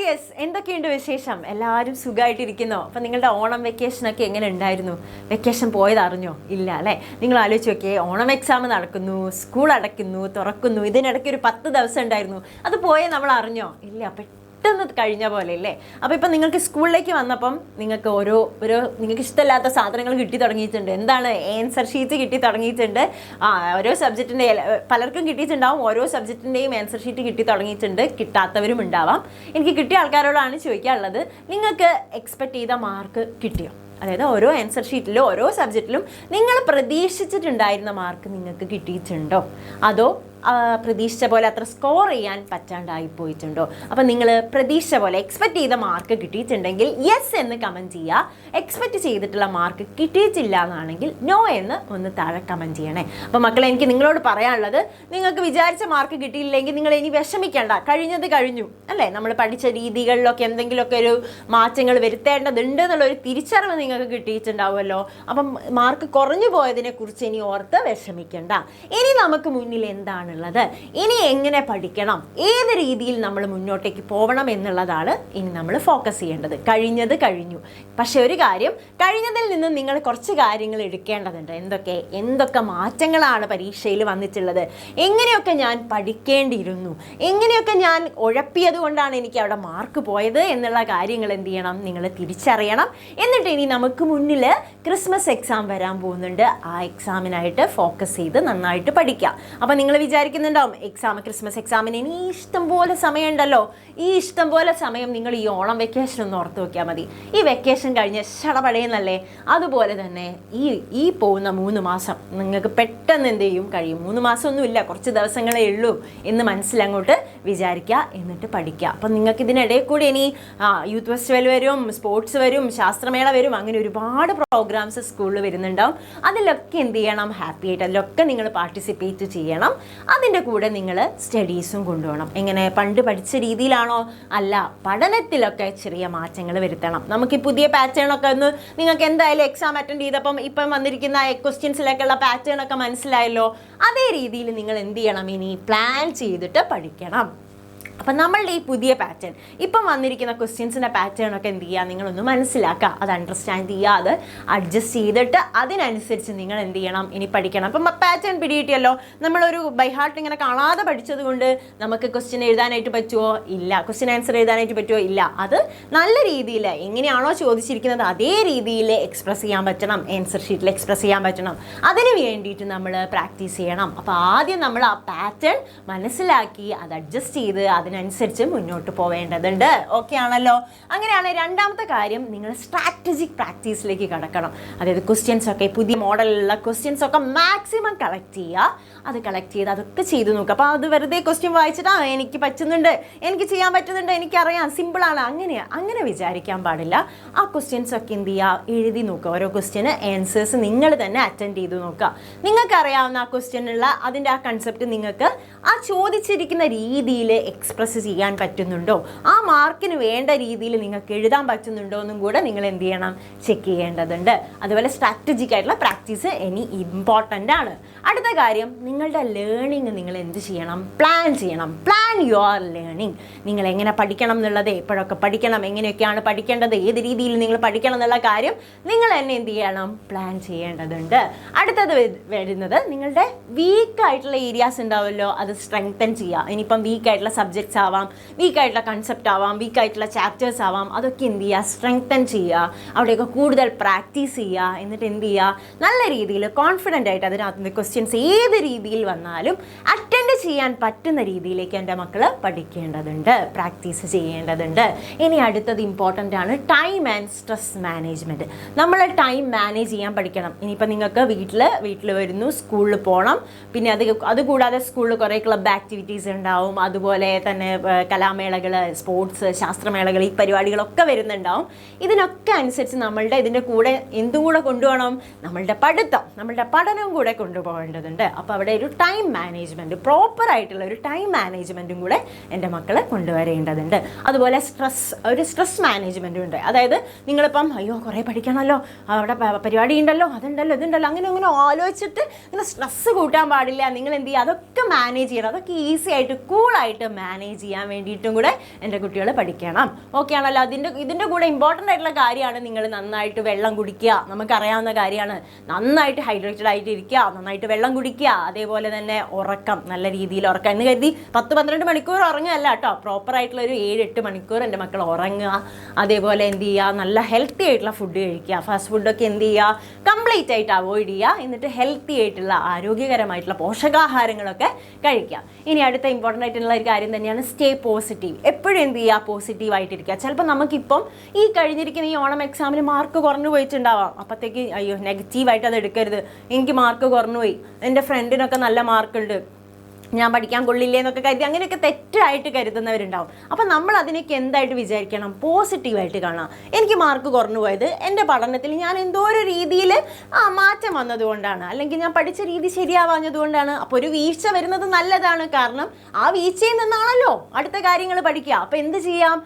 Yes, എന്തൊക്കെയുണ്ട് വിശേഷം? എല്ലാവരും സുഖമായിട്ടിരിക്കുന്നോ? അപ്പം നിങ്ങളുടെ ഓണം വെക്കേഷനൊക്കെ എങ്ങനെ ഉണ്ടായിരുന്നു? വെക്കേഷൻ പോയത് അറിഞ്ഞോ? ഇല്ല അല്ലേ? നിങ്ങൾ ആലോചിച്ച് നോക്കിയേ, ഓണം എക്സാം നടക്കുന്നു, സ്കൂൾ അടയ്ക്കുന്നു, തുറക്കുന്നു, ഇതിനിടയ്ക്ക് ഒരു 10 ദിവസം ഉണ്ടായിരുന്നു. അത് പോയേ നമ്മൾ അറിഞ്ഞോ? ഇല്ല. പെട്ടെന്ന് കഴിഞ്ഞ പോലെ അല്ലേ? അപ്പോൾ ഇപ്പം നിങ്ങൾക്ക് സ്കൂളിലേക്ക് വന്നപ്പം നിങ്ങൾക്ക് ഓരോ നിങ്ങൾക്ക് ഇഷ്ടമില്ലാത്ത സാധനങ്ങൾ കിട്ടി തുടങ്ങിയിട്ടുണ്ട്. എന്താണ്? ആൻസർ ഷീറ്റ് കിട്ടി തുടങ്ങിയിട്ടുണ്ട്. ഓരോ സബ്ജക്റ്റിൻ്റെ പലർക്കും കിട്ടിയിട്ടുണ്ടാവും. ഓരോ സബ്ജക്റ്റിൻ്റെയും ആൻസർ ഷീറ്റ് കിട്ടി തുടങ്ങിയിട്ടുണ്ട്. കിട്ടാത്തവരും ഉണ്ടാവാം. എനിക്ക് കിട്ടിയ ആൾക്കാരോടാണ് ചോദിക്കാനുള്ളത്, നിങ്ങൾക്ക് എക്സ്പെക്റ്റ് ചെയ്ത മാർക്ക് കിട്ടിയോ? അതായത് ഓരോ ആൻസർ ഷീറ്റിലും ഓരോ സബ്ജക്റ്റിലും നിങ്ങൾ പ്രതീക്ഷിച്ചിട്ടുണ്ടായിരുന്ന മാർക്ക് നിങ്ങൾക്ക് കിട്ടിയിട്ടുണ്ടോ? അതോ പ്രതീക്ഷിച്ച പോലെ അത്ര സ്കോർ ചെയ്യാൻ പറ്റാണ്ടായി പോയിട്ടുണ്ടോ? അപ്പം നിങ്ങൾ പ്രതീക്ഷിച്ച പോലെ എക്സ്പെക്റ്റ് ചെയ്ത മാർക്ക് കിട്ടിയിട്ടുണ്ടെങ്കിൽ യെസ് എന്ന് കമൻറ്റ് ചെയ്യുക. എക്സ്പെക്റ്റ് ചെയ്തിട്ടുള്ള മാർക്ക് കിട്ടിയിട്ടില്ല എന്നാണെങ്കിൽ നോ എന്ന് ഒന്ന് താഴെ കമൻറ്റ് ചെയ്യണേ. അപ്പോൾ മക്കളെ, എനിക്ക് നിങ്ങളോട് പറയാനുള്ളത്, നിങ്ങൾക്ക് വിചാരിച്ച മാർക്ക് കിട്ടിയില്ലെങ്കിൽ നിങ്ങൾ ഇനി വിഷമിക്കേണ്ട. കഴിഞ്ഞത് കഴിഞ്ഞു അല്ലേ? നമ്മൾ പഠിച്ച രീതികളിലൊക്കെ എന്തെങ്കിലുമൊക്കെ ഒരു മാറ്റങ്ങൾ വരുത്തേണ്ടതുണ്ട് എന്നുള്ളൊരു തിരിച്ചറിവ് നിങ്ങൾക്ക് കിട്ടിയിട്ടുണ്ടാവുമല്ലോ. അപ്പം മാർക്ക് കുറഞ്ഞു പോയതിനെ കുറിച്ച് ഇനി ഓർത്ത് വിഷമിക്കേണ്ട. ഇനി നമുക്ക് മുന്നിൽ എന്താണ് ഉള്ളത്, ഇനി എങ്ങനെ പഠിക്കണം, ഏത് രീതിയിൽ നമ്മൾ മുന്നോട്ടേക്ക് പോകണം എന്നുള്ളതാണ് ഇനി നമ്മൾ ഫോക്കസ് ചെയ്യേണ്ടത്. കഴിഞ്ഞത് കഴിഞ്ഞു. പക്ഷെ ഒരു കാര്യം, കഴിഞ്ഞതിൽ നിന്ന് നിങ്ങൾ കുറച്ച് കാര്യങ്ങൾ എടുക്കേണ്ടതുണ്ട്. എന്തൊക്കെ മാറ്റങ്ങളാണ് പരീക്ഷയിൽ വന്നിട്ടുള്ളത്, എങ്ങനെയൊക്കെ ഞാൻ പഠിക്കേണ്ടിയിരുന്നു, എങ്ങനെയൊക്കെ ഞാൻ ഉഴപ്പിയത് കൊണ്ടാണ് എനിക്ക് അവിടെ മാർക്ക് പോയത് എന്നുള്ള കാര്യങ്ങൾ എന്ത് ചെയ്യണം, നിങ്ങൾ തിരിച്ചറിയണം. എന്നിട്ട് ഇനി നമുക്ക് മുന്നിൽ ക്രിസ്മസ് എക്സാം വരാൻ പോകുന്നുണ്ട്. ആ എക്സാമിനായിട്ട് ഫോക്കസ് ചെയ്ത് നന്നായിട്ട് പഠിക്കാം. അപ്പം നിങ്ങൾ വിചാരിക്കുന്നുണ്ടാവും, ക്രിസ്മസ് എക്സാമിന് ഇനി ഇഷ്ടംപോലെ സമയമുണ്ടല്ലോ. ഈ ഇഷ്ടംപോലെ സമയം നിങ്ങൾ ഈ ഓണം വെക്കേഷൻ ഒന്ന് ഓർത്ത് നോക്കിയാൽ മതി. ഈ വെക്കേഷൻ കഴിഞ്ഞ് ശടപടയെന്നല്ലേ? അതുപോലെ തന്നെ ഈ പോകുന്ന 3 മാസം നിങ്ങൾക്ക് പെട്ടെന്ന് എന്ത് ചെയ്യും, കഴിയും. 3 മാസമൊന്നുമില്ല, കുറച്ച് ദിവസങ്ങളേ ഉള്ളൂ എന്ന് മനസ്സിലങ്ങോട്ട് വിചാരിക്കുക. എന്നിട്ട് പഠിക്കുക. അപ്പം നിങ്ങൾക്ക് ഇതിനിടയിൽ കൂടി ഇനി യൂത്ത് ഫെസ്റ്റിവൽ വരും, സ്പോർട്സ് വരും, ശാസ്ത്രമേള വരും, അങ്ങനെ ഒരുപാട് പ്രോഗ്രാംസ് സ്കൂളിൽ വരുന്നുണ്ടാവും. അതിലൊക്കെ എന്ത് ചെയ്യണം, ഹാപ്പി ആയിട്ട് അതിലൊക്കെ നിങ്ങൾ പാർട്ടിസിപ്പേറ്റ് ചെയ്യണം. അതിൻ്റെ കൂടെ നിങ്ങൾ സ്റ്റഡീസും കൊണ്ടുപോകണം. എങ്ങനെ, പണ്ട് പഠിച്ച രീതിയിലാണോ? അല്ല, പഠനത്തിലൊക്കെ ചെറിയ മാറ്റങ്ങൾ വരുത്തണം. നമുക്ക് ഈ പുതിയ പാറ്റേണൊക്കെ ഒന്ന് നിങ്ങൾക്ക് എന്തായാലും എക്സാം അറ്റൻഡ് ചെയ്തപ്പം ഇപ്പം വന്നിരിക്കുന്ന ക്വസ്റ്റ്യൻസിലേക്കുള്ള പാറ്റേൺ ഒക്കെ മനസ്സിലായല്ലോ. അതേ രീതിയിൽ നിങ്ങൾ എന്ത് ചെയ്യണം, ഇനി പ്ലാൻ ചെയ്തിട്ട് പഠിക്കണം. അപ്പം നമ്മളുടെ ഈ പുതിയ പാറ്റേൺ, ഇപ്പം വന്നിരിക്കുന്ന ക്വസ്റ്റ്യൻസിൻ്റെ പാറ്റേണൊക്കെ എന്ത് ചെയ്യുക, നിങ്ങളൊന്ന് മനസ്സിലാക്കുക, അത് അണ്ടർസ്റ്റാൻഡ് ചെയ്യുക, അത് അഡ്ജസ്റ്റ് ചെയ്തിട്ട് അതിനനുസരിച്ച് നിങ്ങൾ എന്ത് ചെയ്യണം, ഇനി പഠിക്കണം. അപ്പം പാറ്റേൺ പിടികിട്ടിയല്ലോ. നമ്മളൊരു ബൈ ഹാർട്ട് ഇങ്ങനെ കാണാതെ പഠിച്ചത് കൊണ്ട് നമുക്ക് ക്വസ്റ്റ്യൻ എഴുതാനായിട്ട് പറ്റുമോ? ഇല്ല. ക്വസ്റ്റ്യൻ ആൻസർ എഴുതാനായിട്ട് പറ്റുമോ? ഇല്ല. അത് നല്ല രീതിയിൽ എങ്ങനെയാണോ ചോദിച്ചിരിക്കുന്നത് അതേ രീതിയിൽ എക്സ്പ്രസ് ചെയ്യാൻ പറ്റണം, ആൻസർ ഷീറ്റിൽ എക്സ്പ്രസ് ചെയ്യാൻ പറ്റണം. അതിന് വേണ്ടിയിട്ട് നമ്മൾ പ്രാക്ടീസ് ചെയ്യണം. അപ്പോൾ ആദ്യം നമ്മൾ ആ പാറ്റേൺ മനസ്സിലാക്കി അത് അഡ്ജസ്റ്റ് ചെയ്ത് അതിനനുസരിച്ച് മുന്നോട്ട് പോവേണ്ടതുണ്ട്. ഓക്കെ ആണല്ലോ? അങ്ങനെയാണ്. രണ്ടാമത്തെ കാര്യം, നിങ്ങൾ സ്ട്രാറ്റജിക് പ്രാക്ടീസിലേക്ക് കടക്കണം. അതായത് ക്വസ്റ്റ്യൻസ് ഒക്കെ, പുതിയ മോഡലിലുള്ള ക്വസ്റ്റ്യൻസ് ഒക്കെ മാക്സിമം കളക്ട് ചെയ്യുക. അത് കളക്ട് ചെയ്ത് അതൊക്കെ ചെയ്ത് നോക്കുക. അപ്പോൾ അത് വെറുതെ ക്വസ്റ്റ്യൻ വായിച്ചിട്ട് എനിക്ക് പറ്റുന്നുണ്ട്, എനിക്ക് ചെയ്യാൻ പറ്റുന്നുണ്ട്, എനിക്കറിയാം, സിമ്പിളാണ്, അങ്ങനെ വിചാരിക്കാൻ പാടില്ല. ആ ക്വസ്റ്റ്യൻസ് ഒക്കെ എന്ത് ചെയ്യുക, എഴുതി നോക്കുക. ഓരോ ക്വസ്റ്റ്യന് ആൻസേഴ്സ് നിങ്ങൾ തന്നെ അറ്റൻഡ് ചെയ്ത് നോക്കുക. നിങ്ങൾക്കറിയാവുന്ന ആ ക്വസ്റ്റ്യനുള്ള അതിൻ്റെ ആ കൺസെപ്റ്റ് നിങ്ങൾക്ക് ആ ചോദിച്ചിരിക്കുന്ന രീതിയിൽ എക്സ്പ്രസ് ചെയ്യാൻ പറ്റുന്നുണ്ടോ, ആ മാർക്കിന് വേണ്ട രീതിയിൽ നിങ്ങൾക്ക് എഴുതാൻ പറ്റുന്നുണ്ടോ എന്നും കൂടെ നിങ്ങൾ എന്ത് ചെയ്യണം, ചെക്ക് ചെയ്യേണ്ടതുണ്ട്. അതുപോലെ സ്ട്രാറ്റജിക് ആയിട്ടുള്ള പ്രാക്ടീസ് ഇനി ഇമ്പോർട്ടൻ്റ് ആണ്. അടുത്ത കാര്യം, നിങ്ങളുടെ ലേണിംഗ് നിങ്ങൾ എന്ത് ചെയ്യണം, പ്ലാൻ ചെയ്യണം. Plan your learning. നിങ്ങൾ എങ്ങനെ പഠിക്കണം എന്നുള്ളത്, എപ്പോഴൊക്കെ പഠിക്കണം, എങ്ങനെയൊക്കെയാണ് പഠിക്കേണ്ടത്, ഏത് രീതിയിൽ നിങ്ങൾ പഠിക്കണം എന്നുള്ള കാര്യം നിങ്ങൾ തന്നെ എന്ത് ചെയ്യണം, പ്ലാൻ ചെയ്യേണ്ടതുണ്ട്. അടുത്തത് വരുന്നത്, നിങ്ങളുടെ വീക്കായിട്ടുള്ള ഏരിയാസ് ഉണ്ടാവുമല്ലോ, അത് സ്ട്രെങ്തൻ ചെയ്യുക. ഇനിയിപ്പം വീക്കായിട്ടുള്ള സബ്ജക്ട്സ് ആവാം, വീക്കായിട്ടുള്ള കൺസെപ്റ്റ് ആവാം, വീക്കായിട്ടുള്ള ചാപ്റ്റേഴ്സ് ആവാം, അതൊക്കെ എന്ത് ചെയ്യുക, സ്ട്രെങ്തൻ ചെയ്യുക. അവിടെയൊക്കെ കൂടുതൽ പ്രാക്ടീസ് ചെയ്യുക. എന്നിട്ട് എന്ത് ചെയ്യുക, നല്ല രീതിയിൽ കോൺഫിഡൻ്റ് ആയിട്ട് അതിനകത്ത് ക്വസ്റ്റ്യൻസ് ഏത് രീതിയിൽ വന്നാലും അറ്റൻഡ് ചെയ്യാൻ പറ്റുന്ന രീതിയിലേക്ക് എൻ്റെ മക്കൾ പഠിക്കേണ്ടതുണ്ട്, പ്രാക്ടീസ് ചെയ്യേണ്ടതുണ്ട്. ഇനി അടുത്തത് ഇമ്പോർട്ടൻ്റ് ആണ്, ടൈം ആൻഡ് സ്ട്രെസ് മാനേജ്മെൻറ്റ്. നമ്മൾ ടൈം മാനേജ് ചെയ്യാൻ പഠിക്കണം. ഇനിയിപ്പോൾ നിങ്ങൾക്ക് വീട്ടിൽ വരുന്നു, സ്കൂളിൽ പോകണം, പിന്നെ അതുകൂടാതെ സ്കൂളിൽ കുറേ ക്ലബ് ആക്ടിവിറ്റീസ് ഉണ്ടാവും, അതുപോലെ തന്നെ കലാമേളകൾ, സ്പോർട്സ്, ശാസ്ത്രമേളകൾ, ഈ പരിപാടികളൊക്കെ വരുന്നുണ്ടാവും. ഇതിനൊക്കെ അനുസരിച്ച് ഇതിൻ്റെ കൂടെ എന്തും കൂടെ കൊണ്ടുപോകണം, നമ്മളുടെ പഠനവും കൂടെ കൊണ്ടുപോകണം. ആവേണ്ടതുണ്ട്. അപ്പോൾ അവിടെ ഒരു ടൈം മാനേജ്മെൻറ്റ്, പ്രോപ്പറായിട്ടുള്ള ഒരു ടൈം മാനേജ്മെൻറ്റും കൂടെ എൻ്റെ മക്കൾ കൊണ്ടുവരേണ്ടതുണ്ട്. അതുപോലെ സ്ട്രെസ് മാനേജ്മെൻറ്റും ഉണ്ട്. അതായത് നിങ്ങളിപ്പം അയ്യോ കുറേ പഠിക്കണമല്ലോ, അവിടെ പരിപാടി ഉണ്ടല്ലോ, അതുണ്ടല്ലോ, ഇതുണ്ടല്ലോ, അങ്ങനെ ആലോചിച്ചിട്ട് ഇങ്ങനെ സ്ട്രെസ്സ് കൂട്ടാൻ പാടില്ല. നിങ്ങൾ എന്ത് ചെയ്യുക, അതൊക്കെ മാനേജ് ചെയ്യണം. അതൊക്കെ ഈസി ആയിട്ട് കൂളായിട്ട് മാനേജ് ചെയ്യാൻ വേണ്ടിയിട്ടും കൂടെ എൻ്റെ കുട്ടികൾ പഠിക്കണം. ഓക്കെ ആണല്ലോ. ഇതിൻ്റെ കൂടെ ഇമ്പോർട്ടൻ്റ് ആയിട്ടുള്ള കാര്യമാണ് നിങ്ങൾ നന്നായിട്ട് വെള്ളം കുടിക്കുക. നമുക്കറിയാവുന്ന കാര്യമാണ്. നന്നായിട്ട് ഹൈഡ്രേറ്റഡ് ആയിട്ട് ഇരിക്കുക, നന്നായിട്ട് വെള്ളം കുടിക്കുക. അതേപോലെ തന്നെ ഉറക്കം, നല്ല രീതിയിൽ ഉറക്കം എന്ന് കരുതി 10-12 മണിക്കൂർ ഉറങ്ങുകയല്ല കേട്ടോ. പ്രോപ്പറായിട്ടുള്ള ഒരു 7-8 മണിക്കൂർ എൻ്റെ മക്കൾ ഉറങ്ങുക. അതേപോലെ എന്ത് ചെയ്യുക, നല്ല ഹെൽത്തി ആയിട്ടുള്ള ഫുഡ് കഴിക്കുക. ഫാസ്റ്റ് ഫുഡൊക്കെ എന്ത് ചെയ്യുക, കംപ്ലീറ്റ് ആയിട്ട് അവോയ്ഡ് ചെയ്യുക. എന്നിട്ട് ഹെൽത്തി ആയിട്ടുള്ള ആരോഗ്യകരമായിട്ടുള്ള പോഷകാഹാരങ്ങളൊക്കെ കഴിക്കുക. ഇനി അടുത്ത ഇമ്പോർട്ടൻ്റ് ആയിട്ടുള്ള ഒരു കാര്യം തന്നെയാണ് സ്റ്റേ പോസിറ്റീവ്. എപ്പോഴും എന്ത് ചെയ്യുക, പോസിറ്റീവായിട്ടിരിക്കുക. ചിലപ്പോൾ നമുക്കിപ്പം ഈ കഴിഞ്ഞിരിക്കുന്ന ഈ ഓണം എക്സാമിന് മാർക്ക് കുറഞ്ഞു പോയിട്ടുണ്ടാവാം. അപ്പോഴത്തേക്ക് അയ്യോ നെഗറ്റീവായിട്ട് അത് എടുക്കരുത്, എനിക്ക് മാർക്ക് കുറഞ്ഞു പോയി, എൻ്റെ ഫ്രണ്ടിനൊക്കെ നല്ല മാർക്കുണ്ട്, ഞാൻ പഠിക്കാൻ കൊള്ളില്ലേ എന്നൊക്കെ കരുതി അങ്ങനെയൊക്കെ തെറ്റായിട്ട് കരുതുന്നവരുണ്ടാവും. അപ്പം നമ്മൾ അതിനൊക്കെ എന്തായിട്ട് വിചാരിക്കണം, പോസിറ്റീവായിട്ട് കാണാം. എനിക്ക് മാർക്ക് കുറഞ്ഞു പോയത് എൻ്റെ പഠനത്തിൽ ഞാൻ എന്തോ ഒരു രീതിയിൽ മാറ്റം വന്നതുകൊണ്ടാണ്, അല്ലെങ്കിൽ ഞാൻ പഠിച്ച രീതി ശരിയാവാഞ്ഞതുകൊണ്ടാണ്. അപ്പോൾ ഒരു വീഴ്ച വരുന്നത് നല്ലതാണ്. കാരണം ആ വീഴ്ചയിൽ നിന്നാണല്ലോ അടുത്ത കാര്യങ്ങൾ പഠിക്കുക. അപ്പോൾ എന്ത് ചെയ്യാം,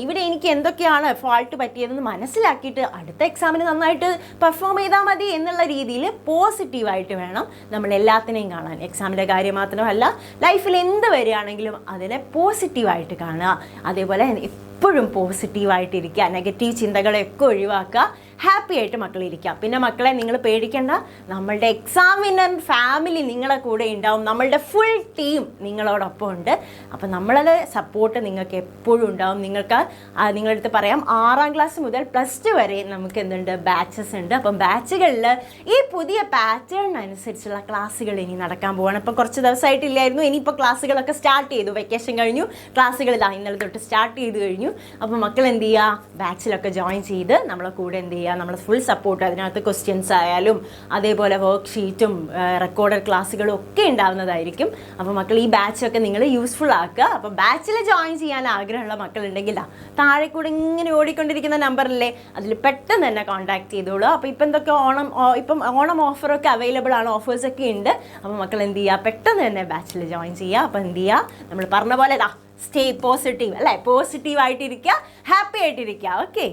ഇവിടെ എനിക്ക് എന്തൊക്കെയാണ് ഫാൾട്ട് പറ്റിയതെന്ന് മനസ്സിലാക്കിയിട്ട് അടുത്ത എക്സാമിന് നന്നായിട്ട് പെർഫോം ചെയ്താൽ മതി എന്നുള്ള രീതിയിൽ പോസിറ്റീവായിട്ട് വേണം നമ്മൾ എല്ലാത്തിനെയും കാണാൻ. എക്സാമിൻ്റെ കാര്യം മാത്രമല്ല, ലൈഫിൽ എന്ത് വരികയാണെങ്കിലും അതിനെ പോസിറ്റീവായിട്ട് കാണുക. അതേപോലെ എപ്പോഴും പോസിറ്റീവായിട്ടിരിക്കുക, നെഗറ്റീവ് ചിന്തകളെയൊക്കെ ഒഴിവാക്കുക, ഹാപ്പി ആയിട്ട് മക്കളിരിക്കുക. പിന്നെ മക്കളെ നിങ്ങൾ പേടിക്കേണ്ട, നമ്മളുടെ എക്സാമിനർ ഫാമിലി നിങ്ങളെ കൂടെ ഉണ്ടാവും, നമ്മളുടെ ഫുൾ ടീം നിങ്ങളോടൊപ്പം ഉണ്ട്. അപ്പം നമ്മളുടെ സപ്പോർട്ട് നിങ്ങൾക്ക് എപ്പോഴും ഉണ്ടാവും. നിങ്ങളുടെ അടുത്ത് പറയാം, 6ാം ക്ലാസ് മുതൽ +2 വരെ നമുക്ക് എന്തുണ്ട്, ബാച്ചസ് ഉണ്ട്. അപ്പം ബാച്ചുകളിൽ ഈ പുതിയ പാറ്റേൺ അനുസരിച്ചുള്ള ക്ലാസ്സുകൾ ഇനി നടക്കാൻ പോവാണ്. ഇപ്പം കുറച്ച് ദിവസമായിട്ടില്ലായിരുന്നു, ഇനിയിപ്പോൾ ക്ലാസ്സുകളൊക്കെ സ്റ്റാർട്ട് ചെയ്തു. വെക്കേഷൻ കഴിഞ്ഞു, ക്ലാസ്സുകൾ ഇന്നലെ തൊട്ട് സ്റ്റാർട്ട് ചെയ്ത് കഴിഞ്ഞു. അപ്പോൾ മക്കൾ എന്ത് ചെയ്യുക, ബാച്ചിലൊക്കെ ജോയിൻ ചെയ്ത് നമ്മളെ കൂടെ എന്ത് ചെയ്യുക, നമ്മൾ ഫുൾ സപ്പോർട്ട്. അതിനകത്ത് ക്വസ്റ്റ്യൻസ് ആയാലും അതേപോലെ വർക്ക് ഷീറ്റും റെക്കോർഡഡ് ക്ലാസ്സുകളും ഒക്കെ ഉണ്ടാവുന്നതായിരിക്കും. അപ്പോൾ മക്കൾ ഈ ബാച്ചൊക്കെ നിങ്ങൾ യൂസ്ഫുൾ ആക്കുക. അപ്പോൾ ബാച്ചിൽ ജോയിൻ ചെയ്യാൻ ആഗ്രഹമുള്ള മക്കളുണ്ടെങ്കിൽ താഴെ കൂടെ ഇങ്ങനെ ഓടിക്കൊണ്ടിരിക്കുന്ന നമ്പറില്ലേ, അതിൽ പെട്ടെന്ന് തന്നെ കോൺടാക്ട് ചെയ്തോളൂ. അപ്പോൾ ഇപ്പം എന്തൊക്കെ ഓണം ഓഫറൊക്കെ അവൈലബിൾ ആണ്, ഓഫേഴ്സൊക്കെ ഉണ്ട്. അപ്പോൾ മക്കൾ എന്ത് ചെയ്യുക, പെട്ടെന്ന് തന്നെ ബാച്ചിൽ ജോയിൻ ചെയ്യുക. അപ്പോൾ എന്ത് ചെയ്യുക, നമ്മൾ പറഞ്ഞ പോലെ സ്റ്റേ പോസിറ്റീവ് അല്ലേ, പോസിറ്റീവായിട്ടിരിക്കുക, ഹാപ്പി ആയിട്ടിരിക്കുക. ഓക്കെ.